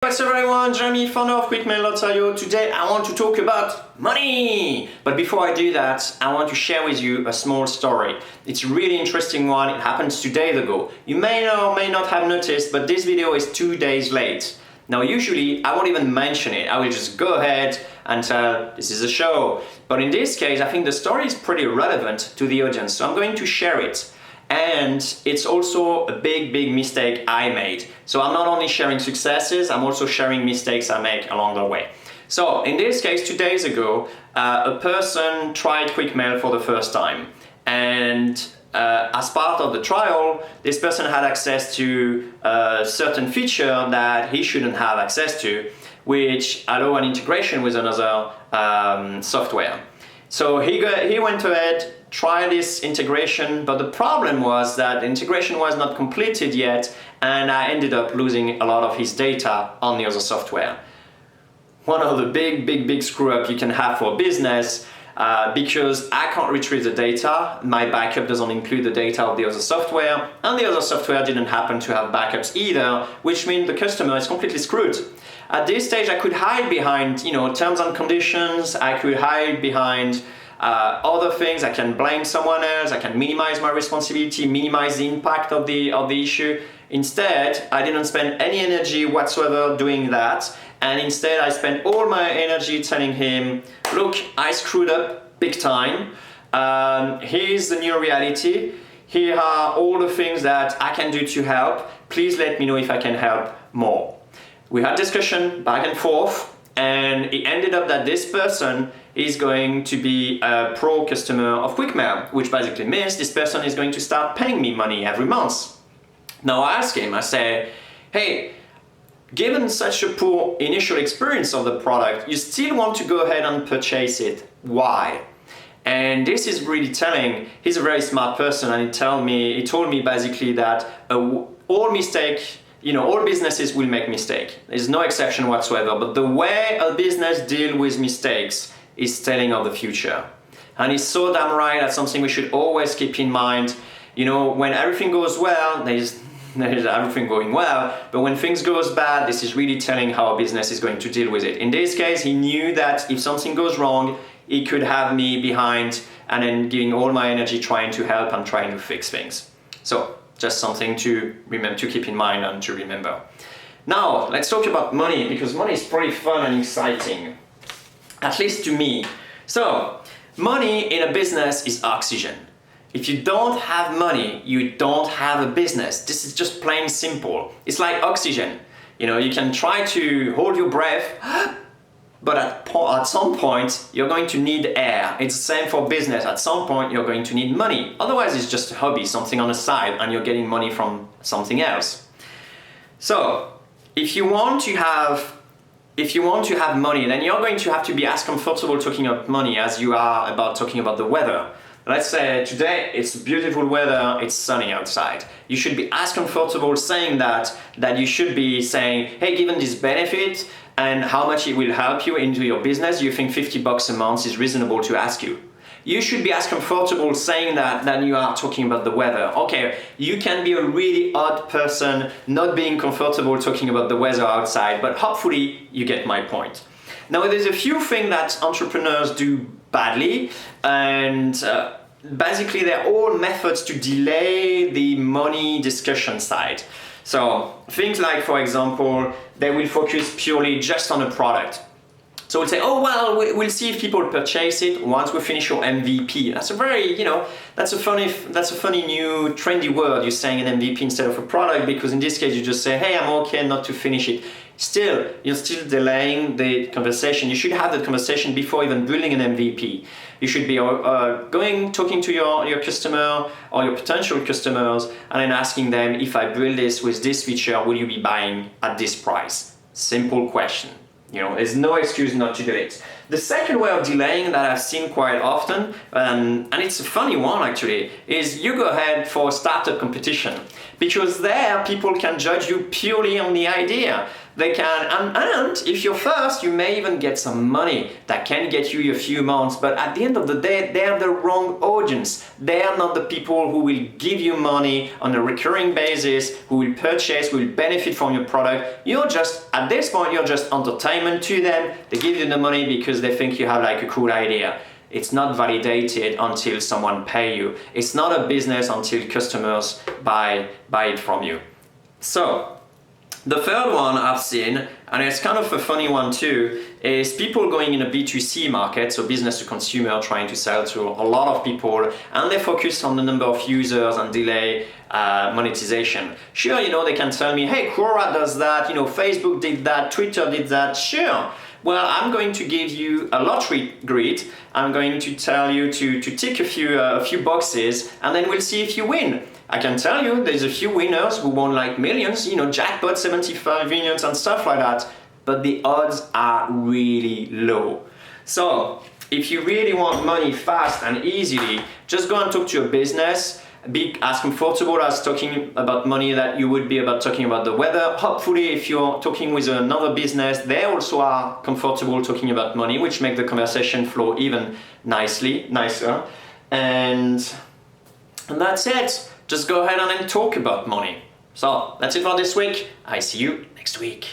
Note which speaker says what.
Speaker 1: What's up everyone, Jeremy, founder of QuickMail.io. Today I want to talk about money! But before I do that, I want to share with you a small story. It's a really interesting one, it happened 2 days ago. You may or may not have noticed, but this video is 2 days late. Now usually I won't even mention it, I will just go ahead and tell this is a show. But in this case, I think the story is pretty relevant to the audience, so I'm going to share it. And it's also a big mistake I made. So I'm not only sharing successes, I'm also sharing mistakes I make along the way. So in this case, 2 days ago, a person tried QuickMail for the first time. And as part of the trial, this person had access to a certain feature that he shouldn't have access to, which allow an integration with another software. So he went ahead, tried this integration, but the problem was that the integration was not completed yet, and I ended up losing a lot of his data on the other software. One of the big screw up you can have for business, because I can't retrieve the data, my backup doesn't include the data of the other software, and the other software didn't happen to have backups either, which means the customer is completely screwed. At this stage, I could hide behind, terms and conditions. I could hide behind other things. I can blame someone else. I can minimize my responsibility, minimize the impact of the issue. Instead, I didn't spend any energy whatsoever doing that. And instead, I spent all my energy telling him, look, I screwed up big time. Here's the new reality. Here are all the things that I can do to help. Please let me know if I can help more. We had discussion back and forth, and it ended up that this person is going to be a pro customer of QuickMail, which basically means this person is going to start paying me money every month. Now I ask him, I say, hey, given such a poor initial experience of the product, you still want to go ahead and purchase it. Why? And this is really telling. He's a very smart person, and he told me basically that all businesses will make mistakes. There's no exception whatsoever, but the way a business deals with mistakes is telling of the future. And it's so damn right, that's something we should always keep in mind. When everything goes well, there's everything going well, but when things goes bad, this is really telling how a business is going to deal with it. In this case, he knew that if something goes wrong, he could have me behind and then giving all my energy trying to help and trying to fix things. So just something to remember, to keep in mind and to remember. Now, let's talk about money, because money is pretty fun and exciting, at least to me. So, money in a business is oxygen. If you don't have money, you don't have a business. This is just plain simple. It's like oxygen. You can try to hold your breath, but at some point, you're going to need air. It's the same for business. At some point, you're going to need money. Otherwise, it's just a hobby, something on the side, and you're getting money from something else. So, if you want to have money, then you're going to have to be as comfortable talking about money as you are about talking about the weather. Let's say today it's beautiful weather, it's sunny outside. You should be as comfortable saying that you should be saying, hey, given this benefit and how much it will help you into your business, you think $50 a month is reasonable to ask you. You should be as comfortable saying that than you are talking about the weather. Okay, you can be a really odd person not being comfortable talking about the weather outside, but hopefully you get my point. Now, there's a few things that entrepreneurs do badly, and basically they're all methods to delay the money discussion side. So things like, for example, they will focus purely just on a product. So we'll say, oh, well, we'll see if people purchase it once we finish your MVP. That's a very, that's a funny new trendy word. You're saying an MVP instead of a product, because in this case, you just say, hey, I'm okay not to finish it. You're still delaying the conversation. You should have that conversation before even building an MVP. You should be talking to your customer or your potential customers and then asking them, if I build this with this feature, will you be buying at this price? Simple question. There's no excuse not to do it. The second way of delaying that I've seen quite often, and it's a funny one actually, is you go ahead for a startup competition. Because there, people can judge you purely on the idea. They can, and if you're fast, you may even get some money that can get you a few months, but at the end of the day, they are the wrong audience. They are not the people who will give you money on a recurring basis, who will purchase, who will benefit from your product. You're just, at this point, you're just entertainment to them. They give you the money because they think you have like a cool idea. It's not validated until someone pay you. It's not a business until customers buy it from you. So, the third one I've seen, and it's kind of a funny one too, is people going in a B2C market, so business to consumer, trying to sell to a lot of people, and they focus on the number of users and delay monetization. Sure, they can tell me, hey, Quora does that, Facebook did that, Twitter did that, sure. Well, I'm going to give you a lottery grid. I'm going to tell you to tick a few boxes, and then we'll see if you win. I can tell you there's a few winners who won like millions, jackpot 75 millions and stuff like that, but the odds are really low. So if you really want money fast and easily, just go and talk to your business. Be as comfortable as talking about money that you would be about talking about the weather. Hopefully, if you're talking with another business, they also are comfortable talking about money, which make the conversation flow even nicer. And that's it. Just go ahead and then talk about money. So that's it for this week. I see you next week.